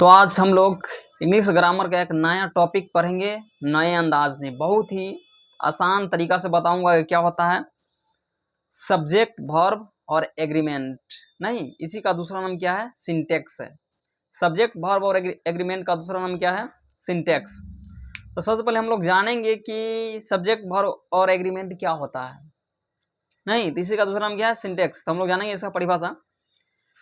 तो आज हम लोग इंग्लिश ग्रामर का एक नया टॉपिक पढ़ेंगे नए अंदाज में। बहुत ही आसान तरीका से बताऊंगा कि क्या होता है सब्जेक्ट वर्ब और एग्रीमेंट। नहीं, इसी का दूसरा नाम क्या है? सिंटेक्स है। सब्जेक्ट वर्ब और एग्रीमेंट का दूसरा नाम क्या है? सिंटेक्स। तो सबसे पहले हम लोग जानेंगे कि सब्जेक्ट वर्ब और एग्रीमेंट क्या होता है। नहीं, तो इसी का दूसरा नाम क्या है? सिंटेक्स। तो हम लोग जानेंगे इसका परिभाषा।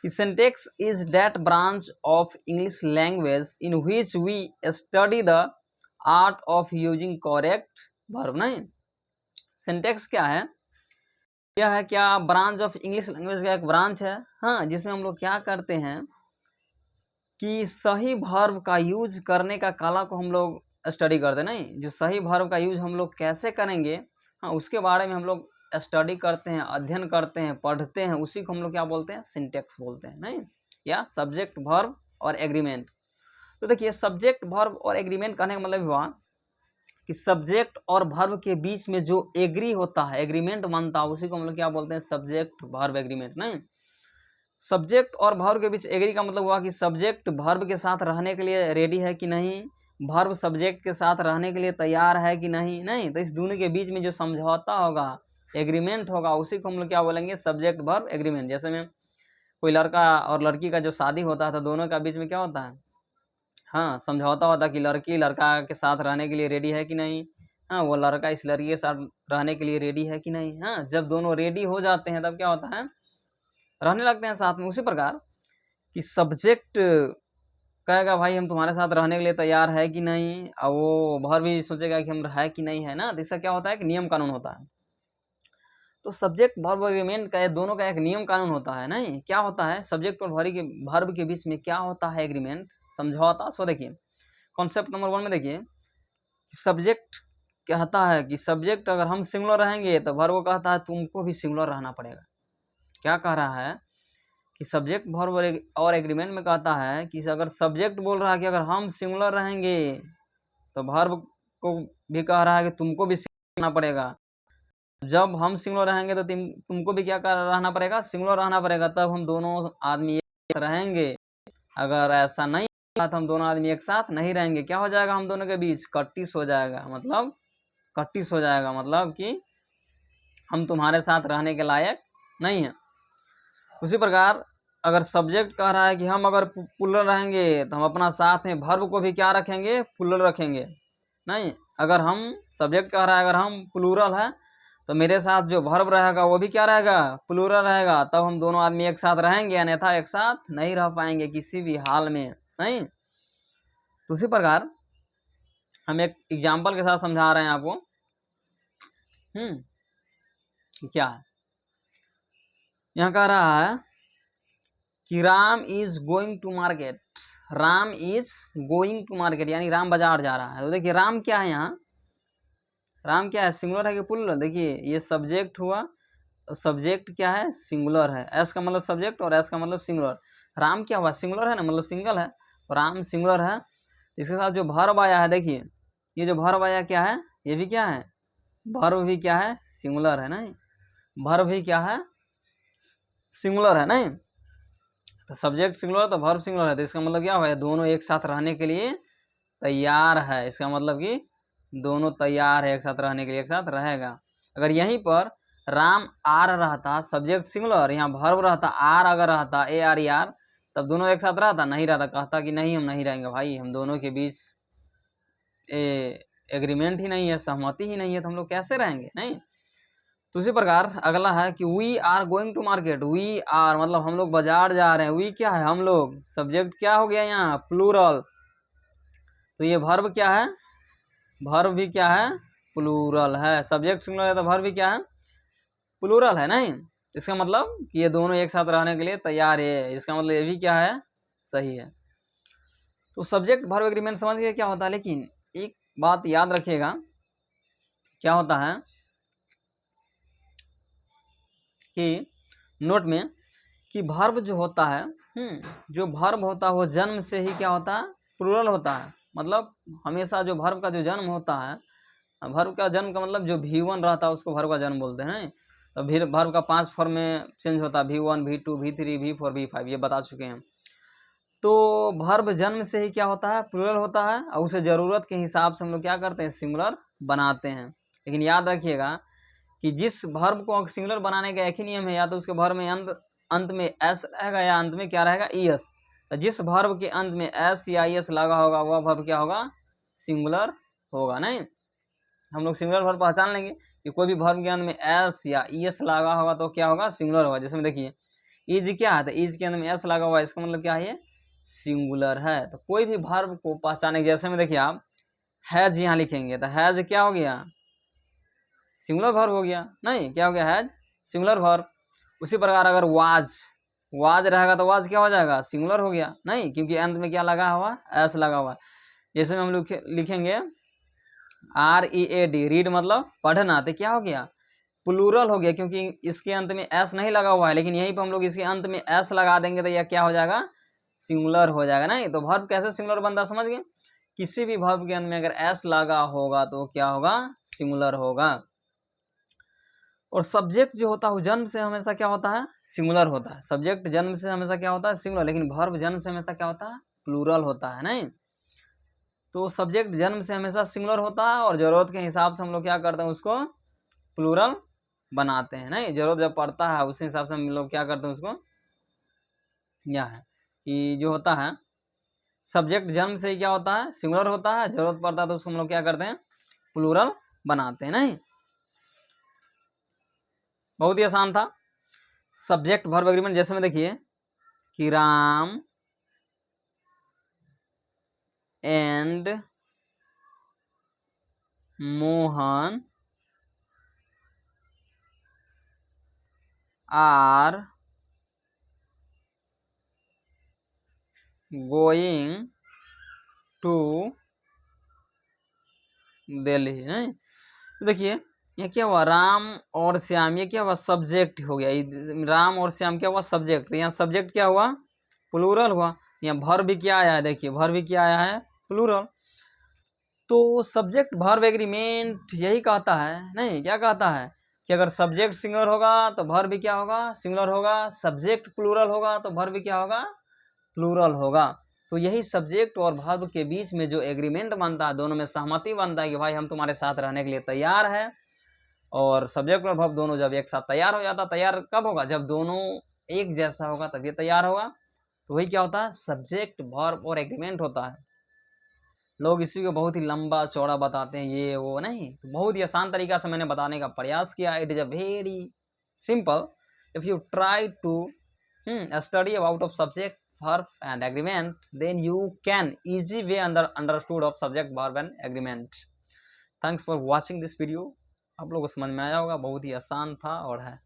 Syntax is that branch of English language in which we study the art of using correct verb। नहीं, सिंटेक्स क्या है? यह है क्या ब्रांच ऑफ इंग्लिश लैंग्वेज का एक ब्रांच है, हाँ, जिसमें हम लोग क्या करते हैं कि सही वर्ब का यूज करने का कला को हम लोग स्टडी करते हैं। नहीं, जो सही वर्ब का यूज हम लोग कैसे करेंगे, हाँ, उसके बारे में हम लोग स्टडी करते हैं, अध्ययन करते हैं, पढ़ते हैं। उसी को हम लोग क्या बोलते हैं? सिंटेक्स बोलते हैं। नहीं, या सब्जेक्ट वर्ब और एग्रीमेंट। तो देखिए, सब्जेक्ट वर्ब और एग्रीमेंट कहने का मतलब हुआ कि सब्जेक्ट और वर्ब के बीच में जो एग्री होता है, एग्रीमेंट बनता है, उसी को हम लोग क्या बोलते हैं? Subject verb agreement. नहीं, सब्जेक्ट और वर्ब के बीच एग्री का मतलब हुआ कि सब्जेक्ट वर्ब के साथ रहने के लिए रेडी है कि नहीं, वर्ब सब्जेक्ट के साथ रहने के लिए तैयार है कि नहीं। नहीं, तो इस दोनों के बीच में जो समझौता होगा, एग्रीमेंट होगा, उसी को हम लोग क्या बोलेंगे? Subject verb agreement. जैसे में कोई लड़का और लड़की का जो शादी होता है तो दोनों का बीच में क्या होता है? हाँ, समझौता होता है कि लड़की लड़का के साथ रहने के लिए रेडी है कि नहीं, हाँ, वो लड़का इस लड़की के साथ रहने के लिए रेडी है कि नहीं। हाँ, जब दोनों रेडी हो जाते हैं तब क्या होता है? रहने लगते हैं साथ में। उसी प्रकार कि सब्जेक्ट कहेगा भाई हम तुम्हारे साथ रहने के लिए तैयार है कि नहीं, और वो वर्ब भी सोचेगा कि हम है कि नहीं, है ना। तो इसका क्या होता है कि नियम कानून होता है। तो सब्जेक्ट वर्ब एग्रीमेंट का दोनों का एक नियम कानून होता है। नहीं, क्या होता है सब्जेक्ट और वर्ब के बीच में क्या होता है? एग्रीमेंट, समझौता। सो देखिए कॉन्सेप्ट नंबर 1 में देखिए, सब्जेक्ट कहता है कि सब्जेक्ट अगर हम सिंगुलर रहेंगे तो वर्ब कहता है तुमको भी सिंगुलर रहना पड़ेगा। क्या कह रहा है कि सब्जेक्ट वर्ब और एग्रीमेंट में कहता है कि अगर सब्जेक्ट बोल रहा है कि अगर हम सिंगुलर रहेंगे तो वर्ब को भी कह रहा है कि तुमको भी सिंगुलर रहना पड़ेगा। जब हम सिंगुलर रहेंगे तो तुमको भी क्या रहना पड़ेगा? सिंगुलर रहना पड़ेगा। तब हम दोनों आदमी एक रहेंगे। अगर ऐसा नहीं तो हम दोनों आदमी एक साथ नहीं रहेंगे। क्या हो जाएगा? हम दोनों के बीच कट्टिस हो जाएगा। मतलब कट्टिस हो जाएगा मतलब कि हम तुम्हारे साथ रहने के लायक नहीं है। उसी प्रकार अगर सब्जेक्ट कह रहा है कि हम अगर प्लूरल रहेंगे तो हम अपना साथ में वर्ब को भी क्या रखेंगे? प्लूरल रखेंगे। नहीं, अगर हम सब्जेक्ट कह रहा है अगर हम प्लूरल है तो मेरे साथ जो वर्ब रहेगा वो भी क्या रहेगा? प्लूरल रहेगा। तब हम दोनों आदमी एक साथ रहेंगे, अन्यथा एक साथ नहीं रह पाएंगे किसी भी हाल में। नहीं, तो उसी प्रकार हम एक एग्जाम्पल के साथ समझा रहे हैं आपको। क्या है यहाँ कह रहा है कि Ram is going to market. Ram is going to market यानी राम बाजार जा रहा है। तो देखिए राम क्या है? यहाँ राम क्या है? सिंगुलर है कि प्लूरल? देखिए ये सब्जेक्ट हुआ, तो सब्जेक्ट क्या है? सिंगुलर है। एस का मतलब सब्जेक्ट और एस का मतलब सिंगुलर। राम क्या हुआ? सिंगुलर है ना, मतलब सिंगल है। तो राम सिंगुलर है। इसके साथ जो वर्ब आया है, देखिए ये जो वर्ब आया क्या है? ये भी क्या है? वर्ब भी क्या है? सिंगुलर है। नहीं, वर्ब भी क्या है? सिंगुलर है। नहीं, तो सब्जेक्ट सिंगुलर तो वर्ब सिंगुलर है। तो इसका मतलब क्या हुआ? दोनों एक साथ रहने के लिए तैयार है। इसका मतलब कि दोनों तैयार है एक साथ रहने के लिए, एक साथ रहेगा। अगर यहीं पर राम आर रहता, सब्जेक्ट सिंगुलर, यहाँ वर्ब रहता आर, अगर रहता ए आर ई आर, तब दोनों एक साथ रहता? नहीं रहता। कहता कि नहीं हम नहीं रहेंगे भाई, हम दोनों के बीच एग्रीमेंट ही नहीं है, सहमति ही नहीं है, तो हम लोग कैसे रहेंगे? नहीं। तो उसी प्रकार अगला है कि we are going to market. We are मतलब हम लोग बाजार जा रहे हैं। वी क्या है? हम लोग। सब्जेक्ट क्या हो गया यहाँ? प्लूरल। तो ये वर्ब क्या है? वर्ब भी क्या है? प्लूरल है। सब्जेक्ट सिंगुलर है तो वर्ब भी क्या है? प्लूरल है। नहीं, इसका मतलब कि ये दोनों एक साथ रहने के लिए तैयार है। इसका मतलब ये भी क्या है? सही है। तो सब्जेक्ट वर्ब एग्रीमेंट समझ गए क्या होता है। लेकिन एक बात याद रखिएगा, क्या होता है कि नोट में कि वर्ब जो होता है, जो वर्ब होता है वो जन्म से ही क्या होता है? प्लूरल होता है। मतलब हमेशा जो वर्ब का जो जन्म होता है, वर्ब का जन्म का मतलब जो V1 रहता है उसको वर्ब का जन्म बोलते हैं। तो फिर वर्ब का 5 फॉर्म में चेंज होता है, V1 V2 V3 V4 V5, ये बता चुके हैं। तो वर्ब जन्म से ही क्या होता है, प्लूरल होता है, और उसे ज़रूरत के हिसाब से हम लोग क्या करते हैं, सिंगुलर बनाते हैं। लेकिन याद रखिएगा कि जिस वर्ब को सिंगुलर बनाने का एक ही नियम है, या तो उसके वर्ब में अंत में एस रहेगा या अंत में क्या रहेगा, ईएस। तो जिस वर्ब के अंत में एस या ईएस लगा होगा वह वर्ब क्या होगा, सिंगुलर होगा। नहीं, हम लोग सिंगुलर वर्ब पहचान लेंगे कि कोई भी वर्ब के अंत में एस या ईएस लगा होगा तो क्या होगा, सिंगुलर होगा। जैसे में देखिए इज क्या है, तो इज के अंत में एस लगा हुआ है, इसका मतलब क्या है, सिंगुलर है। तो कोई भी वर्ब को पहचाने, जैसे में देखिए आप हैज यहाँ लिखेंगे तो हैज क्या हो गया, सिंगुलर वर्ब हो गया। नहीं, क्या हो गया, हैज सिंगुलर वर्ब। उसी प्रकार अगर वाज रहेगा तो वाज क्या हो जाएगा, सिंगुलर हो गया। नहीं, क्योंकि अंत में क्या लगा हुआ, एस लगा हुआ। जैसे में हम लोग लिखेंगे READ, रीड मतलब पढ़ना, तो क्या हो गया, प्लूरल हो गया, क्योंकि इसके अंत में एस नहीं लगा हुआ है। लेकिन यहीं पर हम लोग इसके अंत में एस लगा देंगे तो यह क्या हो जाएगा, सिंगुलर हो जाएगा। नहीं, तो वर्ब कैसे सिंगुलर बनता है समझ गए, किसी भी वर्ब के अंत में अगर एस लगा होगा तो क्या होगा, सिंगुलर होगा। और सब्जेक्ट जो होता है वो जन्म से हमेशा क्या होता है, सिंगुलर होता है। सब्जेक्ट जन्म से हमेशा क्या होता है, सिंगुलर, लेकिन वर्ब जन्म से हमेशा क्या होता है, प्लूरल होता है। नहीं, तो सब्जेक्ट जन्म से हमेशा सिंगुलर होता है और जरूरत के हिसाब से हम लोग क्या करते हैं, उसको प्लूरल बनाते हैं। नहीं, जरूरत जब पड़ता है उसी हिसाब से हम लोग क्या करते हैं, उसको क्या है कि जो होता है सब्जेक्ट जन्म से ही क्या होता है, सिंगुलर होता है, जरूरत पड़ता है तो उसको हम लोग क्या करते हैं, प्लूरल बनाते हैं। नहीं, बहुत ही आसान था। सब्जेक्ट वर्ब एग्रीमेंट, जैसे में देखिए कि Ram and Mohan are going to Delhi. नहीं, तो देखिए ये क्या हुआ, राम और श्याम, ये क्या हुआ, सब्जेक्ट हो गया। राम और श्याम क्या हुआ, सब्जेक्ट। यहाँ सब्जेक्ट क्या हुआ, प्लूरल हुआ। यहाँ वर्ब भी क्या आया है, देखिए वर्ब भी क्या आया है, प्लूरल। तो सब्जेक्ट वर्ब एग्रीमेंट यही कहता है, नहीं क्या कहता है कि अगर सब्जेक्ट सिंगुलर होगा तो वर्ब भी क्या होगा, सिंगुलर होगा। सब्जेक्ट प्लूरल होगा तो वर्ब भी क्या होगा, प्लूरल होगा। तो यही सब्जेक्ट और वर्ब के बीच में जो एग्रीमेंट बनता है, दोनों में सहमति बनता है कि भाई हम तुम्हारे साथ रहने के लिए तैयार है। और सब्जेक्ट और वर्ब दोनों जब एक साथ तैयार हो जाता, तैयार कब होगा, जब दोनों एक जैसा होगा तब ये तैयार होगा। तो वही क्या होता है, सब्जेक्ट वर्ब और एग्रीमेंट होता है। लोग इसी को बहुत ही लंबा चौड़ा बताते हैं, ये वो, नहीं, तो बहुत ही आसान तरीका से मैंने बताने का प्रयास किया। It is a very simple if you try to study about of subject verb and agreement, then you can easy way understood of subject verb and agreement. Thanks for watching this video. आप लोगों को समझ में आया होगा, बहुत ही आसान था और है।